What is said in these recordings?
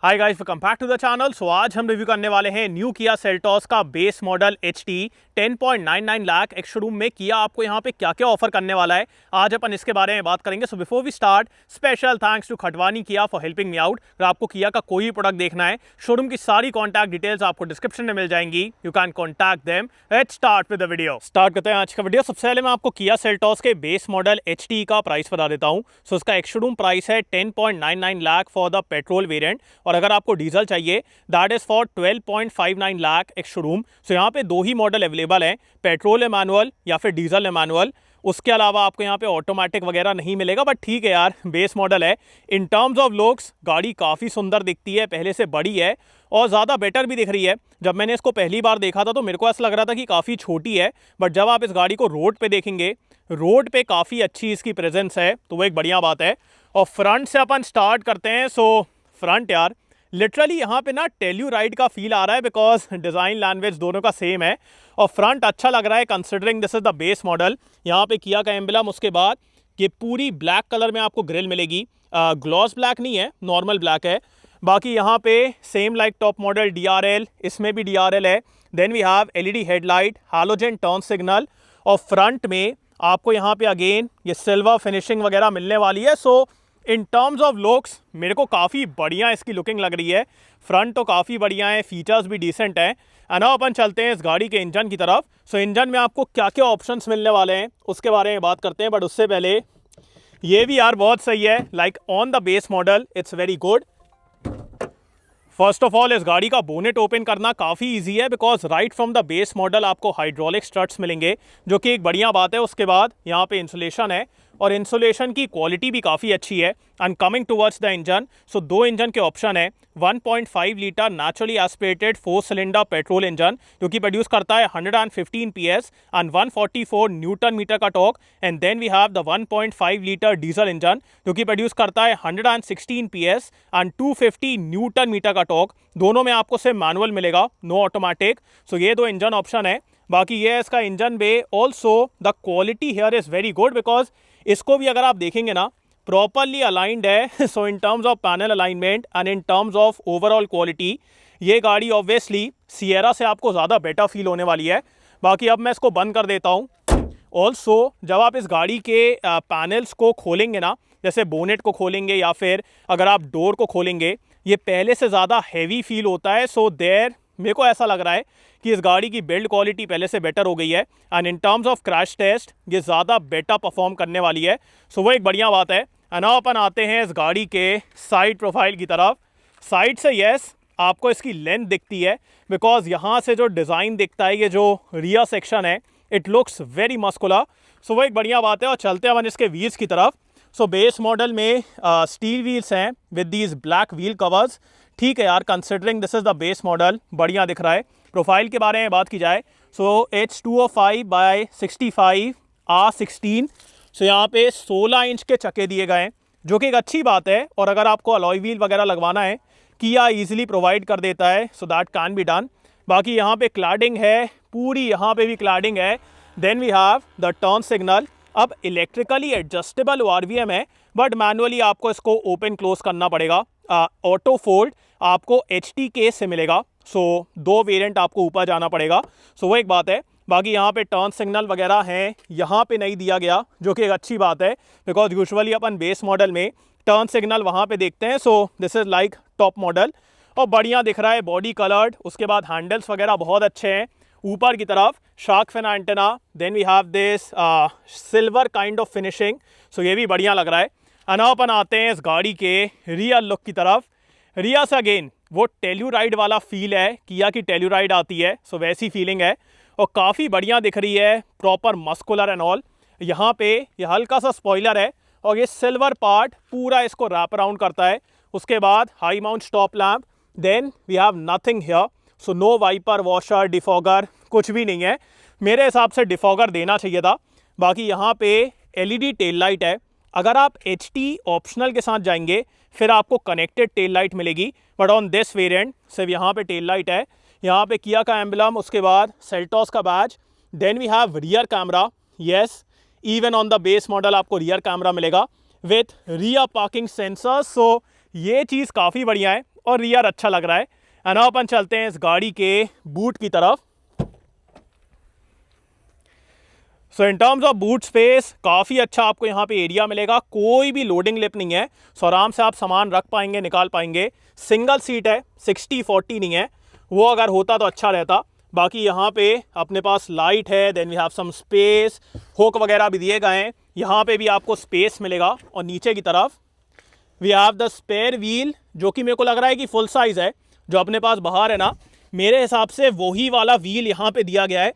Hi guys, welcome back to the channel. So आज हम review करने वाले हैं न्यू किया सेल्टॉस का बेस मॉडल HT 10.99 लाख। एक शोरूम में किया आपको यहाँ पे क्या क्या ऑफर करने वाला है, आज अपन इसके बारे में बात करेंगे। So before we start, special thanks to Khatwani Kia for helping me out. अगर आपको किया का कोई भी प्रोडक्ट देखना है, शोरूम की सारी कॉन्टैक्ट डिटेल्स आपको डिस्क्रिप्शन में मिल जाएंगी। You can contact them. Let's start with the video. Start करते हैं आज का वीडियो। सबसे पहले मैं आपको किया सेल्टॉस के बेस मॉडल HT का प्राइस बता देता हूँ। सो इसका एक शोरूम प्राइस है 10.99 lakh for the petrol variant, और अगर आपको डीजल चाहिए दैट इज फॉर 12.59 लाख एक शोरूम। सो यहाँ पे दो ही मॉडल अवेलेबल हैं, पेट्रोल मैनुअल या फिर डीजल मैनुअल। उसके अलावा आपको यहाँ पे ऑटोमेटिक वगैरह नहीं मिलेगा, बट ठीक है यार, बेस मॉडल है। इन टर्म्स ऑफ लुक्स गाड़ी काफ़ी सुंदर दिखती है, पहले से बड़ी है और ज़्यादा बेटर भी दिख रही है। जब मैंने इसको पहली बार देखा था तो मेरे को ऐसा लग रहा था कि काफ़ी छोटी है, बट जब आप इस गाड़ी को रोड पे देखेंगे, रोड पे काफ़ी अच्छी इसकी प्रेजेंस है, तो वो एक बढ़िया बात है। और फ्रंट से अपन स्टार्ट करते हैं। सो फ्रंट यार लिटरली यहाँ पे ना टेल्यूराइड का फील आ रहा है, बिकॉज डिज़ाइन लैंग्वेज दोनों का सेम है और फ्रंट अच्छा लग रहा है considering this is the base model. यहाँ पे किया का एम्बलम, उसके बाद ये पूरी ब्लैक कलर में आपको ग्रिल मिलेगी। ग्लॉस ब्लैक नहीं है, नॉर्मल ब्लैक है। बाकी यहाँ पे same like top model DRL, इसमें भी DRL है। Then we have LED headlight, halogen turn signal, और फ्रंट में आपको यहाँ पे अगेन ये सिल्वर फिनिशिंग वगैरह मिलने वाली है। So in terms of looks मेरे को काफ़ी बढ़िया इसकी लुकिंग लग रही है। फ्रंट तो काफ़ी बढ़िया है, फीचर्स भी डिसेंट हैं। अब अपन चलते हैं इस गाड़ी के इंजन की तरफ। सो इंजन में आपको क्या क्या ऑप्शंस मिलने वाले हैं उसके बारे में बात करते हैं, बट उससे पहले ये भी यार बहुत सही है, like on the base model it's very good. First of all इस गाड़ी का बोनेट ओपन करना काफ़ी इजी है, because right from the base model आपको हाइड्रोलिक स्ट्रट्स मिलेंगे, जो कि एक बढ़िया बात है। उसके बाद यहाँ पे इंसुलेशन है और इंसुलेशन की क्वालिटी भी काफ़ी अच्छी है। And coming towards the engine, so दो इंजन के ऑप्शन है। 1.5 litre naturally aspirated 4 cylinder petrol engine, जो कि प्रोड्यूस करता है 115 PS एंड 144 न्यूटन मीटर का torque. And then we have the 1.5 litre diesel engine, जो कि प्रोड्यूस करता है 116 PS एंड 250 न्यूटन मीटर का टॉर्क। दोनों में आपको सिर्फ मैनुअल मिलेगा, नो ऑटोमेटिक। सो ये दो इंजन ऑप्शन है। बाकी ये है इसका engine bay. Also the quality here is very good, because इसको भी अगर आप देखेंगे ना, प्रॉपरली अलाइंड है। So in terms of panel alignment and in terms of overall quality ये गाड़ी ऑब्वियसली सिएरा से आपको ज़्यादा बेटर फील होने वाली है। बाकी अब मैं इसको बंद कर देता हूँ। ऑल्सो जब आप इस गाड़ी के पैनल्स को खोलेंगे ना, जैसे बोनेट को खोलेंगे या फिर अगर आप डोर को खोलेंगे, ये पहले से ज़्यादा हैवी फील होता है। सो देयर मेरे को ऐसा लग रहा है कि इस गाड़ी की बिल्ड क्वालिटी पहले से बेटर हो गई है and in terms of crash test ये ज़्यादा बेटर परफॉर्म करने वाली है। सो वो एक बढ़िया बात है। नाउ अपन आते हैं इस गाड़ी के साइड प्रोफाइल की तरफ। साइड से यस आपको इसकी लेंथ दिखती है, बिकॉज यहाँ से जो डिज़ाइन दिखता है, ये जो रियर सेक्शन है, इट लुक्स वेरी मस्कुलर। सो वो एक बढ़िया बात है। और चलते हैं अपन इसके व्हील्स की तरफ। सो बेस मॉडल में स्टील व्हील्स हैं with these black wheel covers. ठीक है यार, considering this is the base model, बढ़िया दिख रहा है। प्रोफाइल के बारे में बात की जाए, सो H205/65 R16। सो यहाँ पे 16 इंच के चक्के दिए गए हैं, जो कि एक अच्छी बात है। और अगर आपको अलॉय व्हील वगैरह लगवाना है, किया ईजिली प्रोवाइड कर देता है, so that can be done. बाकी यहाँ पे क्लैडिंग है पूरी, यहाँ पे भी क्लैडिंग है। Then we have the turn signal. अब इलेक्ट्रिकली एडजस्टेबल RVM है, बट मैनुअली आपको इसको ओपन क्लोज करना पड़ेगा। ऑटो फोल्ड आपको HTK से मिलेगा, सो दो वेरिएंट आपको ऊपर जाना पड़ेगा। सो वो एक बात है। बाकी यहाँ पे टर्न सिग्नल वगैरह हैं, यहाँ पे नहीं दिया गया, जो कि एक अच्छी बात है, because usually upon base model में टर्न सिग्नल वहाँ पे देखते हैं। So this is like top model और बढ़िया दिख रहा है, बॉडी कलर्ड। उसके बाद हैंडल्स वगैरह बहुत अच्छे हैं। ऊपर की तरफ shark fin antenna, then we have this silver kind of finishing, so ये भी बढ़िया लग रहा है। अब अपन आते हैं इस गाड़ी के रियर लुक की तरफ। रियर से अगेन वो टेल्यूराइड वाला फील है, किया की टेल्यूराइड आती है, सो वैसी फीलिंग है और काफ़ी बढ़िया दिख रही है, प्रॉपर मस्कुलर एंड ऑल। यहाँ पे ये हल्का सा स्पॉइलर है और ये सिल्वर पार्ट पूरा इसको रैप अराउंड करता है। उसके बाद high mount stop lamp, then we have nothing here, so no wiper, washer, defogger, कुछ भी नहीं है। मेरे हिसाब से डिफॉगर देना चाहिए था। बाकी यहाँ पे LED टेल लाइट है। अगर आप HT ऑप्शनल के साथ जाएंगे फिर आपको कनेक्टेड टेल लाइट मिलेगी, बट ऑन दिस वेरिएंट सिर्फ यहाँ पे टेल लाइट है। यहाँ पे किया का एम्बलम, उसके बाद सेल्टॉस का badge. Then we have rear camera, yes even on the base model आपको रियर कैमरा मिलेगा with rear parking sensor. So ये चीज़ काफ़ी बढ़िया है। और रियर अच्छा लग रहा है। एंड अपन चलते हैं इस गाड़ी के बूट की तरफ। So in terms of boot space काफ़ी अच्छा आपको यहाँ पे एरिया मिलेगा, कोई भी लोडिंग लिप नहीं है। सो आराम से आप सामान रख पाएंगे, निकाल पाएंगे। सिंगल सीट है, 60-40 नहीं है, वो अगर होता तो अच्छा रहता। बाकी यहाँ पे अपने पास लाइट है, then we have some space, hook वगैरह भी दिए गए हैं। यहाँ पे भी आपको स्पेस मिलेगा। और नीचे की तरफ we have the spare wheel, जो कि मेरे को लग रहा है कि फुल साइज़ है। जो अपने पास बाहर है ना, मेरे हिसाब से वही वाला व्हील यहाँ पे दिया गया है।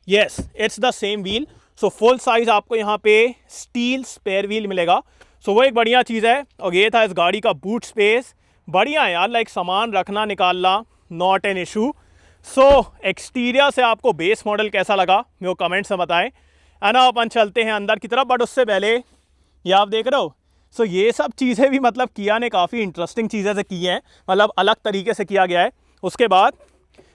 Yes, it's the same wheel. So full size आपको यहाँ पे स्टील स्पेयर व्हील मिलेगा। सो वो एक बढ़िया चीज़ है। और ये था इस गाड़ी का बूट स्पेस। बढ़िया है यार, लाइक सामान रखना निकालना not an issue. So exterior से आपको बेस मॉडल कैसा लगा मेरे को कमेंट्स में बताएं। है ना, अपन चलते हैं अंदर की तरफ। बट उससे पहले ये आप देख रहे हो, सो ये सब चीज़ें भी मतलब किया ने काफ़ी इंटरेस्टिंग चीज़ें से की हैं, मतलब अलग तरीके से किया गया है। उसके बाद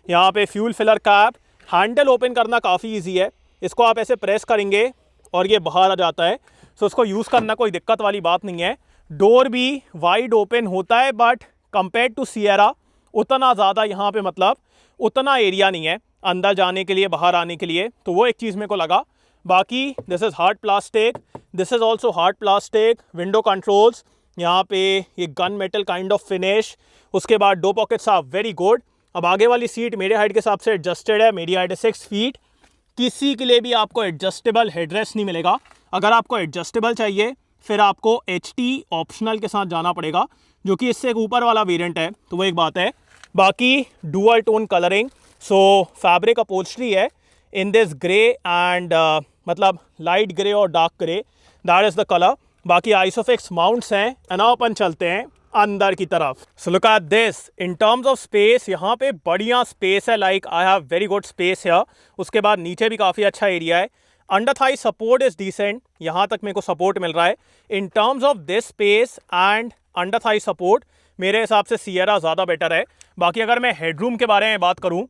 यहाँ पे fuel filler cap, handle open करना काफ़ी ईजी है। इसको आप ऐसे प्रेस करेंगे और ये बाहर आ जाता है। सो उसको यूज़ करना कोई दिक्कत वाली बात नहीं है। डोर भी वाइड ओपन होता है, बट कंपेयर टू सिएरा उतना ज़्यादा यहाँ पे मतलब उतना एरिया नहीं है अंदर जाने के लिए, बाहर आने के लिए। तो वो एक चीज़ मेरे को लगा। बाकी this is hard plastic, this is also hard plastic. Window controls यहाँ पे ये gun metal kind of finish. उसके बाद 2 पॉकेट्स आर वेरी गुड। अब आगे वाली सीट मेरे हाइट के हिसाब से एडजस्टेड है। मेरी हाइट है 6 फीट। किसी के लिए भी आपको एडजस्टेबल हेडरेस्ट नहीं मिलेगा। अगर आपको एडजस्टेबल चाहिए फिर आपको HT ऑप्शनल के साथ जाना पड़ेगा, जो कि इससे एक ऊपर वाला वेरिएंट है। तो वो एक बात है। बाकी dual tone colouring, so fabric upholstery है इन दिस ग्रे एंड मतलब लाइट ग्रे और dark grey, that is the colour. बाकी आइसोफिक्स माउंट्स हैं। एंड अपन चलते हैं अंदर की तरफ। So look at this, in terms of space यहाँ पे बढ़िया स्पेस है, like I have very good space है। उसके बाद नीचे भी काफ़ी अच्छा एरिया है। Under thigh support is decent, यहाँ तक मेरे को सपोर्ट मिल रहा है। इन terms of this space and under thigh support मेरे हिसाब से सिएरा ज़्यादा बेटर है। बाकी अगर मैं हेडरूम के बारे में बात करूँ,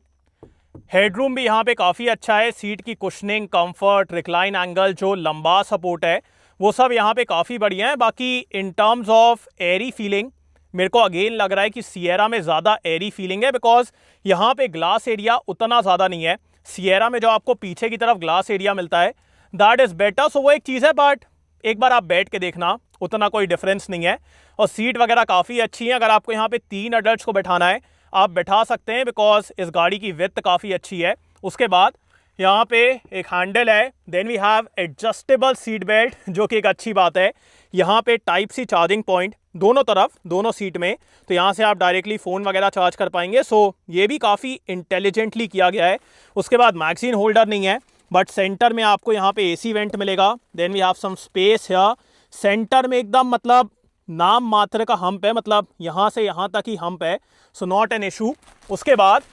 हेडरूम भी यहाँ पे काफ़ी अच्छा है। सीट की कुशनिंग, कंफर्ट, रिक्लाइन एंगल, जो लंबा सपोर्ट है, वो सब यहाँ पे काफ़ी बढ़िया है। बाकी इन टर्म्स ऑफ एयरी फीलिंग मेरे को अगेन लग रहा है कि सिएरा में ज़्यादा एयरी फीलिंग है, बिकॉज यहाँ पे ग्लास एरिया उतना ज़्यादा नहीं है। सिएरा में जो आपको पीछे की तरफ ग्लास एरिया मिलता है, दैट इज़ बेटर। सो वो एक चीज़ है, बट एक बार आप बैठ के देखना, उतना कोई डिफरेंस नहीं है। और सीट वगैरह काफ़ी अच्छी है। अगर आपको यहाँ पे 3 अडल्ट्स को बैठाना है आप बैठा सकते हैं, बिकॉज इस गाड़ी की विड्थ काफ़ी अच्छी है। उसके बाद यहाँ पे एक हैंडल है। Then we have adjustable seat belt, जो कि एक अच्छी बात है। यहाँ पे टाइप सी चार्जिंग पॉइंट दोनों तरफ, दोनों सीट में, तो यहाँ से आप डायरेक्टली फ़ोन वगैरह चार्ज कर पाएंगे। सो ये भी काफ़ी इंटेलिजेंटली किया गया है। उसके बाद मैगजीन होल्डर नहीं है, बट सेंटर में आपको यहाँ पे AC वेंट मिलेगा। Then we have some space है सेंटर में, एकदम मतलब नाम मात्र का हम्प है, मतलब यहाँ से यहाँ तक ही हम्प है। So not an issue. उसके बाद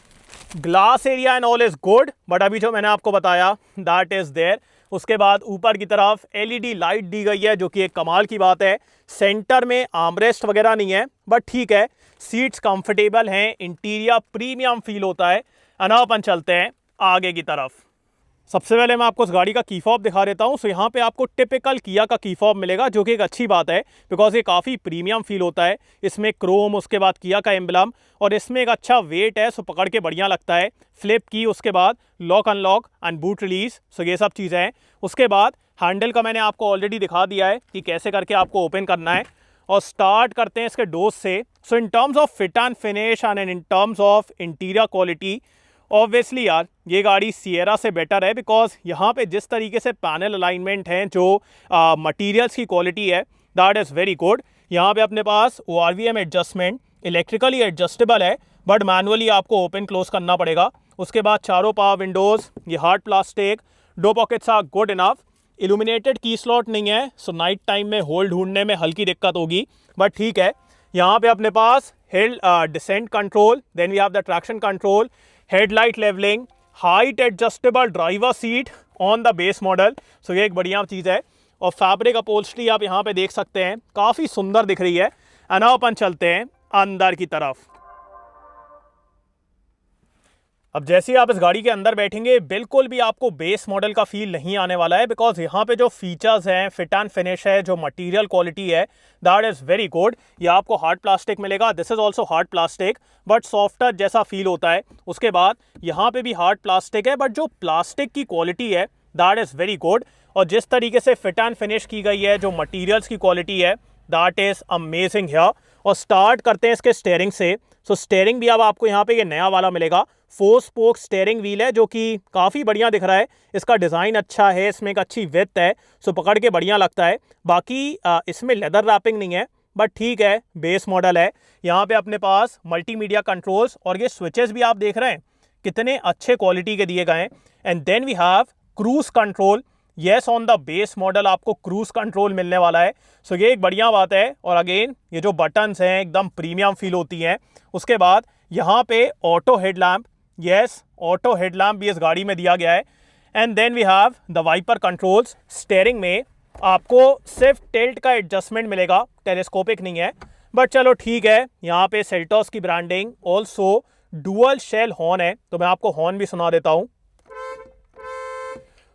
glass area and all is good, but अभी जो मैंने आपको बताया दैट इज देयर। उसके बाद ऊपर की तरफ LED लाइट दी गई है, जो कि एक कमाल की बात है। सेंटर में आर्मरेस्ट वगैरह नहीं है, बट ठीक है, सीट्स कंफर्टेबल हैं, इंटीरियर प्रीमियम फील होता है। अपन चलते हैं आगे की तरफ। सबसे पहले मैं आपको इस गाड़ी का की फॉब दिखा देता हूँ। सो यहाँ पे आपको टिपिकल किया का की फॉब मिलेगा, जो कि एक अच्छी बात है, बिकॉज ये काफ़ी प्रीमियम फील होता है। इसमें क्रोम, उसके बाद किया का एम्बलम, और इसमें एक अच्छा वेट है, सो पकड़ के बढ़िया लगता है। फ्लिप की, उसके बाद lock unlock and boot release, so ये सब चीज़ें हैं। उसके बाद हैंडल का मैंने आपको ऑलरेडी दिखा दिया है कि कैसे करके आपको ओपन करना है। और स्टार्ट करते हैं इसके डोज से। So in terms of fit and finish and in terms of interior quality, obviously यार ये गाड़ी सिएरा से बेटर है, बिकॉज यहाँ पे जिस तरीके से पैनल अलाइनमेंट हैं, जो मटेरियल्स की क्वालिटी है, दैट इज़ वेरी गुड। यहाँ पे अपने पास ORVM एडजस्टमेंट इलेक्ट्रिकली एडजस्टेबल है, बट मैनुअली आपको ओपन क्लोज करना पड़ेगा। उसके बाद चारों पावर विंडोज़, ये hard plastic, 2 pockets are good enough. Illuminated key slot नहीं है, सो नाइट टाइम में होल ढूंढने में हल्की दिक्कत होगी, बट ठीक है। यहाँ पे अपने पास hill descent control, then we have the traction control, headlight levelling, height adjustable driver seat on the base model. So ये एक बढ़िया चीज़ है। और फैब्रिक अपहोल्स्ट्री आप यहाँ पे देख सकते हैं, काफ़ी सुंदर दिख रही है। अपन चलते हैं अंदर की तरफ। अब जैसे ही आप इस गाड़ी के अंदर बैठेंगे बिल्कुल भी आपको बेस मॉडल का फील नहीं आने वाला है, बिकॉज यहाँ पे जो फीचर्स हैं, फिट एंड फिनिश है, जो मटेरियल क्वालिटी है, दैट इज़ वेरी गुड। ये आपको हार्ड प्लास्टिक मिलेगा, this is also hard plastic but softer जैसा फील होता है। उसके बाद यहाँ पे भी हार्ड प्लास्टिक है बट जो प्लास्टिक की क्वालिटी है दैट इज़ वेरी गुड। और जिस तरीके से फिट एंड फिनिश की गई है, जो मटीरियल्स की क्वालिटी है, दैट इज़ अमेजिंग हियर। और स्टार्ट करते हैं इसके स्टेयरिंग से। सो स्टेयरिंग भी अब आपको यहाँ पे ये नया वाला मिलेगा, 4 स्पोक स्टेयरिंग व्हील है जो कि काफ़ी बढ़िया दिख रहा है। इसका डिज़ाइन अच्छा है, इसमें एक अच्छी विड्थ है, सो पकड़ के बढ़िया लगता है। बाकी इसमें लेदर रैपिंग नहीं है बट ठीक है, बेस मॉडल है। यहाँ पे अपने पास मल्टीमीडिया कंट्रोल्स और ये स्विचेस भी आप देख रहे हैं कितने अच्छे क्वालिटी के दिए गए हैं। And then we have cruise control. Yes, on the base model आपको क्रूज कंट्रोल मिलने वाला है, सो ये एक बढ़िया बात है। और अगेन ये जो बटन्स हैं एकदम प्रीमियम फील होती हैं। उसके बाद यहाँ पे auto headlamp, yes auto headlamp भी इस गाड़ी में दिया गया है। And then we have the wiper controls. Steering में आपको सिर्फ टिल्ट का एडजस्टमेंट मिलेगा, टेलीस्कोपिक नहीं है बट चलो ठीक है। यहाँ पे सेल्टॉस की branding, also dual shell horn है, तो मैं आपको हॉर्न भी सुना देता हूँ।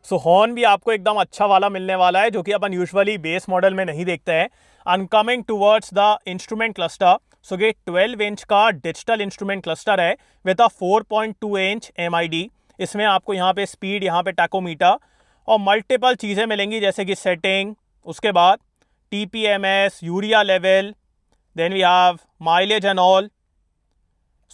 सो हॉर्न भी आपको एकदम अच्छा वाला मिलने वाला है जो कि अपन यूजुअली बेस मॉडल में नहीं देखते हैं। And coming towards the instrument cluster, so ये 12 इंच का डिजिटल इंस्ट्रूमेंट क्लस्टर है विद अ 4.2 इंच MID। इसमें आपको यहाँ पे स्पीड, यहाँ पे टैकोमीटर और मल्टीपल चीज़ें मिलेंगी जैसे कि सेटिंग, उसके बाद TPMS, urea level, then we have mileage and all.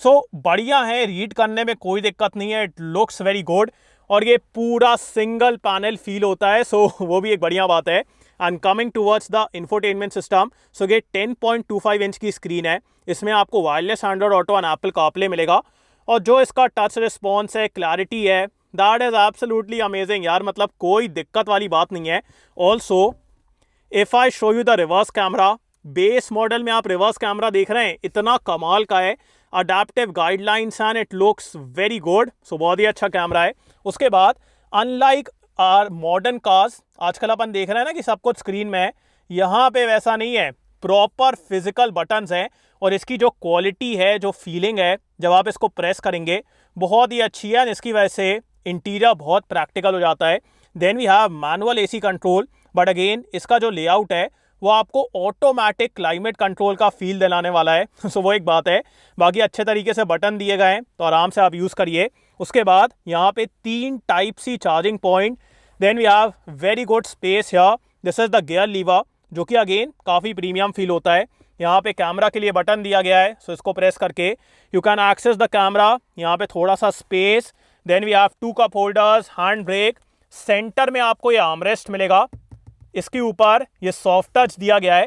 So बढ़िया है, रीड करने में कोई दिक्कत नहीं है, इट लुक्स वेरी गुड। और ये पूरा सिंगल पैनल फील होता है, सो वो भी एक बढ़िया बात है। And coming towards the infotainment system, so ये 10.25 इंच की स्क्रीन है। इसमें आपको wireless Android Auto and Apple CarPlay मिलेगा। और जो इसका टच रिस्पॉन्स है, क्लैरिटी है, दैट इज एब्सोल्युटली अमेजिंग यार, मतलब कोई दिक्कत वाली बात नहीं है। Also if I show you the reverse camera, base model में आप रिवर्स कैमरा देख रहे हैं, इतना कमाल का है, adaptive guidelines and it looks very good. So बहुत ही अच्छा कैमरा है। उसके बाद अनलाइक आर मॉडर्न कार्स, आजकल अपन देख रहे हैं ना कि सब कुछ स्क्रीन में है, यहाँ पे वैसा नहीं है, प्रॉपर फिजिकल बटन्स हैं। और इसकी जो क्वालिटी है, जो फीलिंग है जब आप इसको प्रेस करेंगे, बहुत ही अच्छी है। इसकी वजह से इंटीरियर बहुत प्रैक्टिकल हो जाता है। Then we have manual AC control, but again इसका जो लेआउट है वो आपको ऑटोमेटिक क्लाइमेट कंट्रोल का फील दिलाने वाला है। सो वो एक बात है। बाकी अच्छे तरीके से बटन दिए गए हैं तो आराम से आप यूज़ करिए। उसके बाद यहाँ पे 3 type C charging point. Then we have very good space here, this is the gear lever जो कि अगेन काफ़ी प्रीमियम फील होता है। यहाँ पे कैमरा के लिए बटन दिया गया है, सो इसको प्रेस करके you can access the camera. यहाँ पे थोड़ा सा space. Then we have 2 cup holders, hand brake, centre में आपको ये आर्मरेस्ट मिलेगा, इसके ऊपर ये सॉफ्ट टच दिया गया है।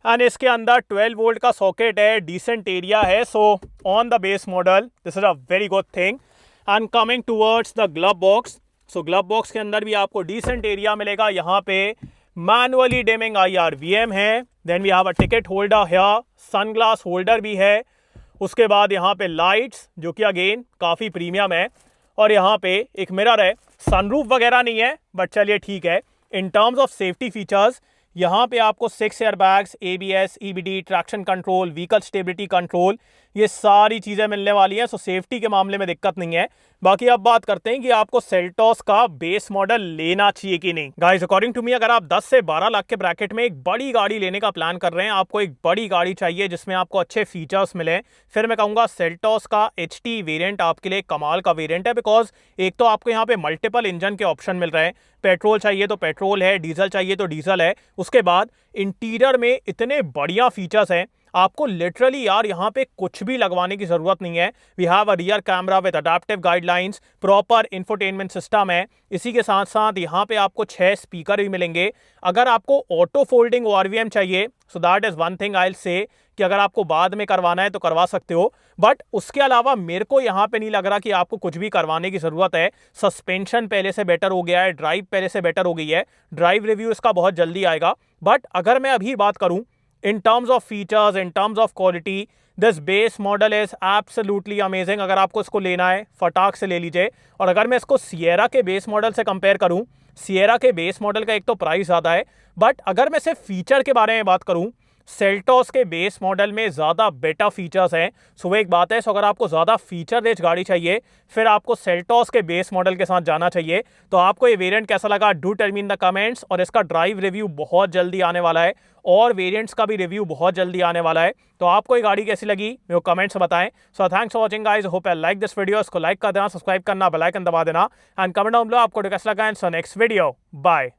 एंड इसके अंदर 12 वोल्ट का सॉकेट है, डिसेंट एरिया है। So on the base model this is a very good thing. And coming towards the glove box, so glove box के अंदर भी आपको डिसेंट एरिया मिलेगा। यहाँ पे मैनुअली डिमिंग IR/VM है। Then we have a ticket holder here, sunglass holder भी है। उसके बाद यहाँ पे लाइट्स जो कि अगेन काफ़ी प्रीमियम है। और यहाँ पे एक मिरर है, सनरूफ वगैरह नहीं है बट चलिए ठीक है। इन टर्म्स ऑफ सेफ्टी फीचर्स, यहाँ पे आपको 6 airbags, ABS, EBD, traction control, vehicle stability control, ये सारी चीज़ें मिलने वाली हैं। सो सेफ्टी के मामले में दिक्कत नहीं है। बाकी अब बात करते हैं कि आपको सेल्टॉस का बेस मॉडल लेना चाहिए कि नहीं। गाइस अकॉर्डिंग टू मी, अगर आप 10 से 12 लाख के ब्रैकेट में एक बड़ी गाड़ी लेने का प्लान कर रहे हैं, आपको एक बड़ी गाड़ी चाहिए जिसमें आपको अच्छे फीचर्स मिले, फिर मैं कहूँगा सेल्टॉस का HT वेरिएंट आपके लिए कमाल का वेरिएंट है। बिकॉज एक तो आपको यहाँ पे मल्टीपल इंजन के ऑप्शन मिल रहे हैं, पेट्रोल चाहिए तो पेट्रोल है, डीजल चाहिए तो डीजल है। उसके बाद इंटीरियर में इतने बढ़िया फीचर्स हैं, आपको लिटरली यार यहाँ पे कुछ भी लगवाने की जरूरत नहीं है। We have a rear camera with adaptive guidelines, proper infotainment system है। इसी के साथ साथ यहाँ पे आपको 6 स्पीकर भी मिलेंगे। अगर आपको ऑटो फोल्डिंग ORVM चाहिए, so that is one thing I will say कि अगर आपको बाद में करवाना है तो करवा सकते हो, बट उसके अलावा मेरे को यहाँ पे नहीं लग रहा कि आपको कुछ भी करवाने की जरूरत है। सस्पेंशन पहले से बेटर हो गया है, ड्राइव पहले से बेटर हो गई है। ड्राइव रिव्यू इसका बहुत जल्दी आएगा। बट अगर मैं अभी बात करूं in terms of features, in terms of quality, this base model is absolutely amazing। अगर आपको इसको लेना है फटाक से ले लीजिए। और अगर मैं इसको सिएरा के बेस मॉडल से कंपेयर करूं, सिएरा के बेस मॉडल का एक तो प्राइस ज़्यादा है, बट अगर मैं सिर्फ फीचर के बारे में बात करूं सेल्टॉस के बेस मॉडल में ज़्यादा बेटर फीचर्स हैं। सो वो एक बात है। सो अगर आपको ज़्यादा फीचर रिच गाड़ी चाहिए फिर आपको सेल्टॉस के बेस मॉडल के साथ जाना चाहिए। तो आपको ये वेरिएंट कैसा लगा, do tell me in the comments. और इसका ड्राइव रिव्यू बहुत जल्दी आने वाला है और वेरिएंट्स का भी रिव्यू बहुत जल्दी आने वाला है। तो आपको ये गाड़ी कैसी लगी मेरे को कमेंट्स में बताएं। So thanks for watching guys, hope you like this video. इसको लाइक कर देना, सब्सक्राइब करना, बेल आइकन दबा देना एंड कमेंट डाउन बिलो आपको कैसा लगा। And so next video, bye.